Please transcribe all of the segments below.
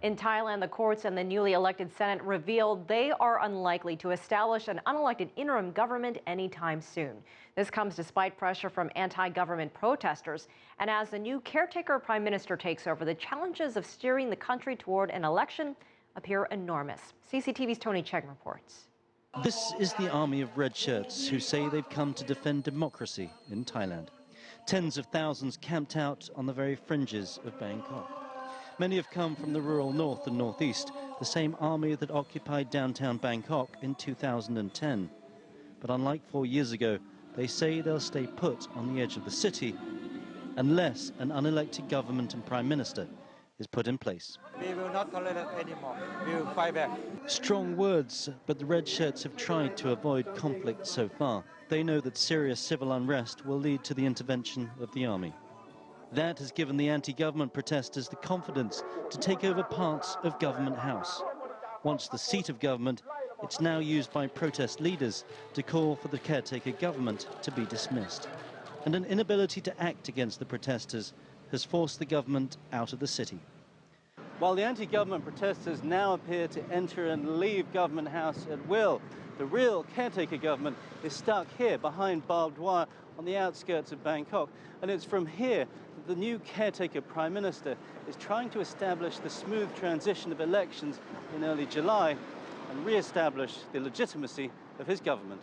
In Thailand, the courts and the newly elected Senate revealed they are unlikely to establish an unelected interim government anytime soon. This comes despite pressure from anti-government protesters. And as the new caretaker prime minister takes over, the challenges of steering the country toward an election appear enormous. CCTV's Tony Cheng reports. This is the army of red shirts who say they've come to defend democracy in Thailand. Tens of thousands camped out on the very fringes of Bangkok. Many have come from the rural north and northeast, the same army that occupied downtown Bangkok in 2010. But unlike 4 years ago, they say they'll stay put on the edge of the city unless an unelected government and prime minister is put in place. We will not tolerate anymore. We will fight back. Strong words, but the red shirts have tried to avoid conflict so far. They know that serious civil unrest will lead to the intervention of the army. That has given the anti-government protesters the confidence to take over parts of Government House. Once the seat of government, it's now used by protest leaders to call for the caretaker government to be dismissed. And an inability to act against the protesters has forced the government out of the city. While the anti-government protesters now appear to enter and leave Government House at will, the real caretaker government is stuck here behind barbed wire on the outskirts of Bangkok. And it's from here that the new caretaker prime minister is trying to establish the smooth transition of elections in early July and re-establish the legitimacy of his government.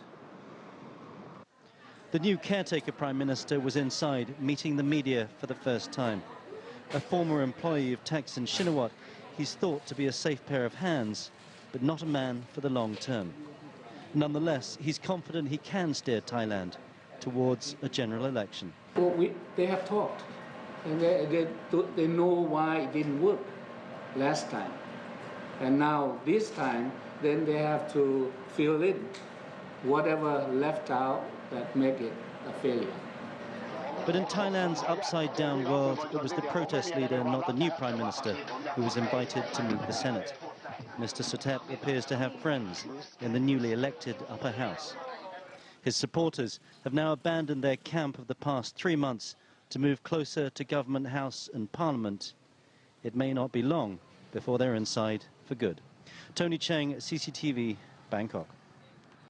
The new caretaker prime minister was inside meeting the media for the first time. A former employee of Thaksin Shinawatra, he's thought to be a safe pair of hands, but not a man for the long term. Nonetheless, he's confident he can steer Thailand towards a general election. Well, they have talked, and they know why it didn't work last time. And now, this time, then they have to fill in whatever left out that make it a failure. But in Thailand's upside-down world, it was the protest leader, not the new prime minister, who was invited to meet the Senate. Mr. Suthep appears to have friends in the newly elected upper house. His supporters have now abandoned their camp of the past 3 months to move closer to Government House and Parliament. It may not be long before they're inside for good. Tony Cheng, CCTV, Bangkok.